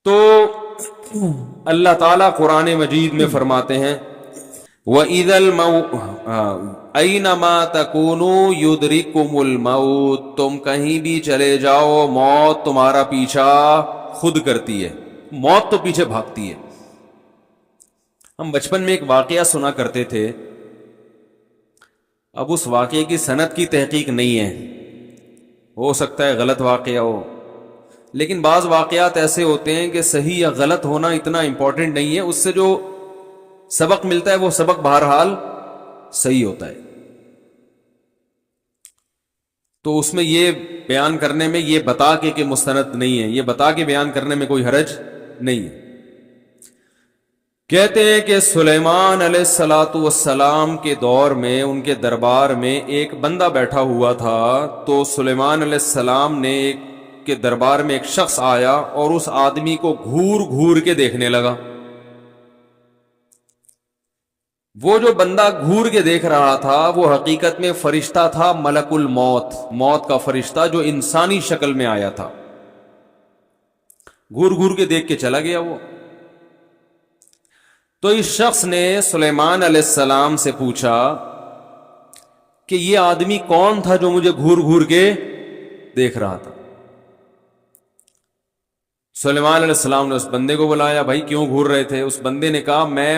تو اللہ تعالیٰ قرآن مجید میں فرماتے ہیں وَإِذَا أَيْنَمَا تَكُونُوا يُدْرِكُكُمُ الْمَوْتُ، تم کہیں بھی چلے جاؤ موت تمہارا پیچھا خود کرتی ہے، موت تو پیچھے بھاگتی ہے۔ ہم بچپن میں ایک واقعہ سنا کرتے تھے، اب اس واقعے کی سند کی تحقیق نہیں ہے، ہو سکتا ہے غلط واقعہ ہو، لیکن بعض واقعات ایسے ہوتے ہیں کہ صحیح یا غلط ہونا اتنا امپورٹنٹ نہیں ہے، اس سے جو سبق ملتا ہے وہ سبق بہرحال صحیح ہوتا ہے۔ تو اس میں یہ بیان کرنے میں یہ بتا کے کہ مستند نہیں ہے، یہ بتا کے بیان کرنے میں کوئی حرج نہیں ہے۔ کہتے ہیں کہ سلیمان علیہ السلام کے دور میں ان کے دربار میں ایک بندہ بیٹھا ہوا تھا، تو سلیمان علیہ السلام نے کے دربار میں ایک شخص آیا اور اس آدمی کو گھور گھور کے دیکھنے لگا۔ وہ جو بندہ گھور کے دیکھ رہا تھا وہ حقیقت میں فرشتہ تھا، ملک الموت، موت کا فرشتہ جو انسانی شکل میں آیا تھا۔ گھور گھور کے دیکھ کے چلا گیا وہ۔ تو اس شخص نے سلیمان علیہ السلام سے پوچھا کہ یہ آدمی کون تھا جو مجھے گھور گھور کے دیکھ رہا تھا؟ سلیمان علیہ السلام نے اس بندے کو بلایا، بھائی کیوں گھور رہے تھے؟ اس بندے نے کہا میں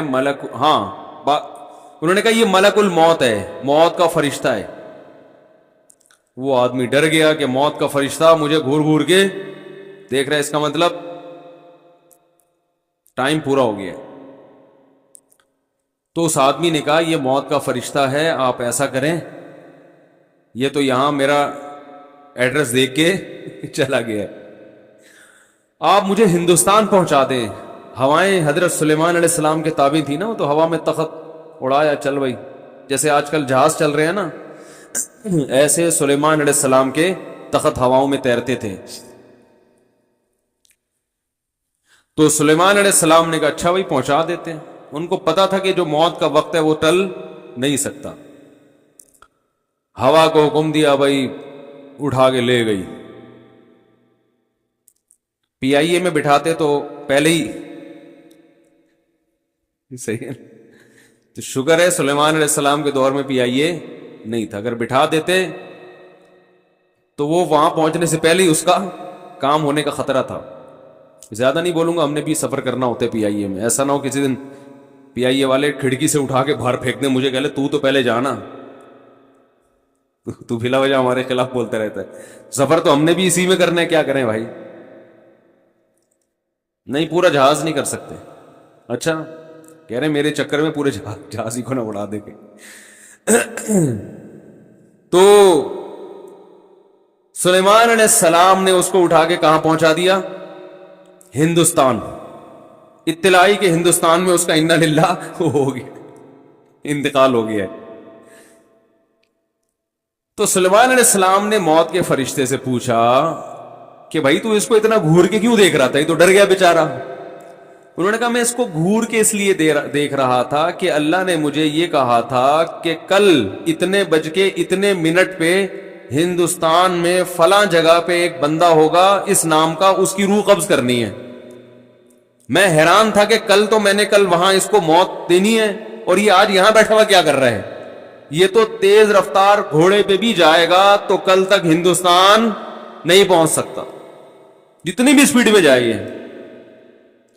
انہوں نے کہا یہ ملک الموت ہے، موت کا فرشتہ ہے۔ وہ آدمی ڈر گیا کہ موت کا فرشتہ مجھے گھور گھور کے دیکھ رہا ہے، اس کا مطلب ٹائم پورا ہو گیا۔ تو اس آدمی نے کہا یہ موت کا فرشتہ ہے، آپ ایسا کریں، یہ تو یہاں میرا ایڈریس دیکھ کے چلا گیا، آپ مجھے ہندوستان پہنچا دیں۔ ہوائیں حضرت سلیمان علیہ السلام کے تابع تھی نا، تو ہوا میں تخت اڑایا، چل بھائی، جیسے آج کل جہاز چل رہے ہیں نا، ایسے سلیمان علیہ السلام کے تخت ہواؤں میں تیرتے تھے۔ تو سلیمان علیہ السلام نے کہا اچھا بھائی پہنچا دیتے ہیں۔ ان کو پتا تھا کہ جو موت کا وقت ہے وہ ٹل نہیں سکتا۔ ہوا کو حکم دیا، بھائی اٹھا کے لے گئی۔ پی آئی اے میں بٹھاتے تو پہلے ہی صحیح ہے، تو شکر ہے سلیمان علیہ السلام کے دور میں پی آئی اے نہیں تھا، اگر بٹھا دیتے تو وہ وہاں پہنچنے سے پہلے ہی اس کا کام ہونے کا خطرہ تھا۔ زیادہ نہیں بولوں گا، ہم نے بھی سفر کرنا ہوتا ہے پی آئی اے میں، ایسا نہ ہو کسی دن پی آئی اے والے کھڑکی سے اٹھا کے باہر پھینک دیں، مجھے کہلے تو پہلے جانا، تو بلا وجہ ہمارے خلاف بولتا رہتا ہے۔ سفر تو ہم نے بھی اسی میں کرنا ہے، کیا کریں بھائی؟ نہیں پورا جہاز نہیں کر سکتے۔ اچھا کہہ رہے میرے چکر میں پورے جہاز ہی کو نہ اڑا دے کے۔ تو سلیمان علیہ السلام نے اس کو اٹھا کے کہاں پہنچا دیا؟ ہندوستان۔ اطلاعی کہ ہندوستان میں اس کا انا للہ ہو گیا، انتقال ہو گیا ہے۔ تو سلیمان علیہ السلام نے موت کے فرشتے سے پوچھا کہ بھائی تو اس کو اتنا گھور کے کیوں دیکھ رہا تھا؟ یہ تو ڈر گیا بیچارہ۔ انہوں نے کہا میں اس کو گھور کے اس لیے دیکھ رہا تھا کہ اللہ نے مجھے یہ کہا تھا کہ کل اتنے بج کے اتنے منٹ پہ ہندوستان میں فلاں جگہ پہ ایک بندہ ہوگا اس نام کا، اس کی روح قبض کرنی ہے۔ میں حیران تھا کہ کل تو میں نے وہاں اس کو موت دینی ہے، اور یہ آج یہاں بیٹھا ہوا کیا کر رہا ہے؟ یہ تو تیز رفتار گھوڑے پہ بھی جائے گا تو کل تک ہندوستان نہیں پہنچ سکتا، جتنی بھی سپیڈ میں جائے گی۔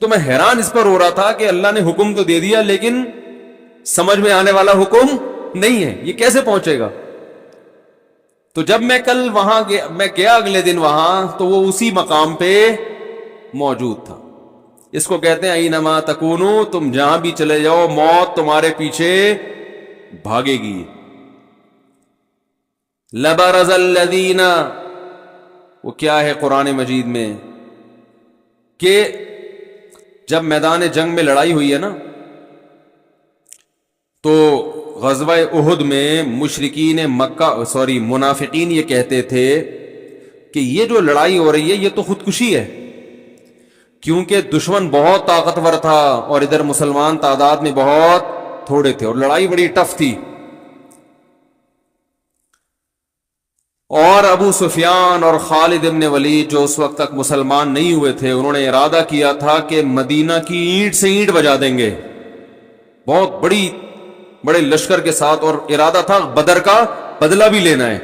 تو میں حیران اس پر ہو رہا تھا کہ اللہ نے حکم تو دے دیا لیکن سمجھ میں آنے والا حکم نہیں ہے، یہ کیسے پہنچے گا؟ تو جب میں کل وہاں گیا اگلے دن وہاں، تو وہ اسی مقام پہ موجود تھا۔ اس کو کہتے ہیں اینما تکونو، تم جہاں بھی چلے جاؤ موت تمہارے پیچھے بھاگے گی۔ لبرز الذین، وہ کیا ہے قرآن مجید میں کہ جب میدان جنگ میں لڑائی ہوئی ہے نا، تو غزوہ احد میں منافقین یہ کہتے تھے کہ یہ جو لڑائی ہو رہی ہے یہ تو خودکشی ہے، کیونکہ دشمن بہت طاقتور تھا اور ادھر مسلمان تعداد میں بہت تھوڑے تھے، اور لڑائی بڑی ٹف تھی۔ اور ابو سفیان اور خالد ابن ولید جو اس وقت تک مسلمان نہیں ہوئے تھے، انہوں نے ارادہ کیا تھا کہ مدینہ کی اینٹ سے اینٹ بجا دیں گے، بہت بڑے لشکر کے ساتھ، اور ارادہ تھا بدر کا بدلہ بھی لینا ہے۔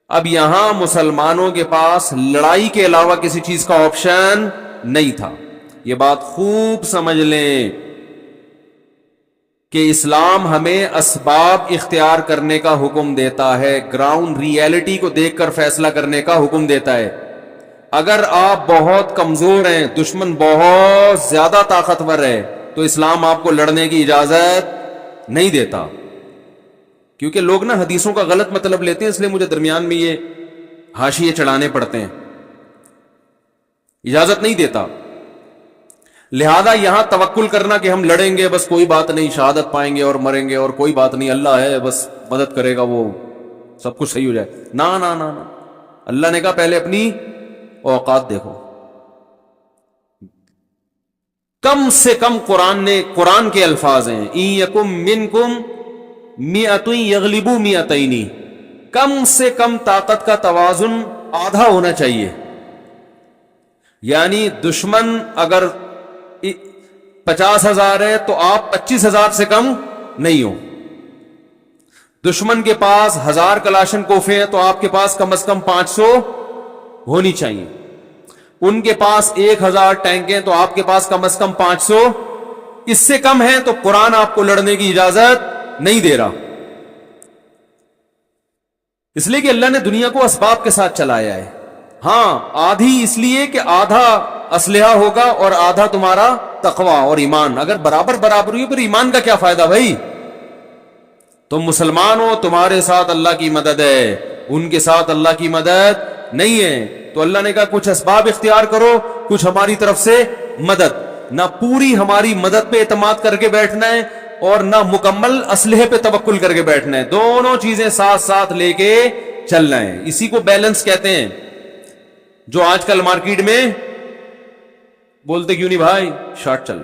اب یہاں مسلمانوں کے پاس لڑائی کے علاوہ کسی چیز کا آپشن نہیں تھا۔ یہ بات خوب سمجھ لیں کہ اسلام ہمیں اسباب اختیار کرنے کا حکم دیتا ہے، گراؤنڈ ریئلٹی کو دیکھ کر فیصلہ کرنے کا حکم دیتا ہے۔ اگر آپ بہت کمزور ہیں، دشمن بہت زیادہ طاقتور ہے، تو اسلام آپ کو لڑنے کی اجازت نہیں دیتا۔ کیونکہ لوگ نا حدیثوں کا غلط مطلب لیتے ہیں، اس لیے مجھے درمیان میں یہ حاشیے چڑھانے پڑتے ہیں۔ اجازت نہیں دیتا، لہذا یہاں توکل کرنا کہ ہم لڑیں گے، بس کوئی بات نہیں، شہادت پائیں گے اور مریں گے، اور کوئی بات نہیں، اللہ ہے بس مدد کرے گا، وہ سب کچھ صحیح ہو جائے، نا نا نا نا۔ اللہ نے کہا پہلے اپنی اوقات دیکھو۔ کم سے کم قرآن کے الفاظ ہیں، ان یکم منکم مئۃ یغلبوا مئتین، کم سے کم طاقت کا توازن آدھا ہونا چاہیے، یعنی دشمن اگر 50,000 ہے تو آپ 25,000 سے کم نہیں ہو۔ دشمن کے پاس 1000 کلاشن کوفے ہیں تو آپ کے پاس کم از کم 500 ہونی چاہیے۔ ان کے پاس 1000 ٹینک ہیں تو آپ کے پاس کم از کم 500، اس سے کم ہے تو قرآن آپ کو لڑنے کی اجازت نہیں دے رہا، اس لیے کہ اللہ نے دنیا کو اسباب کے ساتھ چلایا ہے۔ ہاں آدھی اس لیے کہ آدھا اسلحہ ہوگا اور آدھا تمہارا تقوی اور ایمان، اگر برابر ہوئی پھر ایمان کا کیا فائدہ بھائی؟ تم مسلمان ہو، تمہارے ساتھ اللہ کی مدد ہے، ان کے ساتھ اللہ کی مدد نہیں ہے، تو اللہ نے کہا کچھ اسباب اختیار کرو، کچھ ہماری طرف سے مدد، نہ پوری ہماری مدد پہ اعتماد کر کے بیٹھنا ہے اور نہ مکمل اسلحے پہ توکل کر کے بیٹھنا ہے، دونوں چیزیں ساتھ ساتھ لے کے چلنا ہے۔ اسی کو بیلنس کہتے ہیں، جو آج کل مارکیٹ میں بولتے کیوں نہیں بھائی، شارٹ چل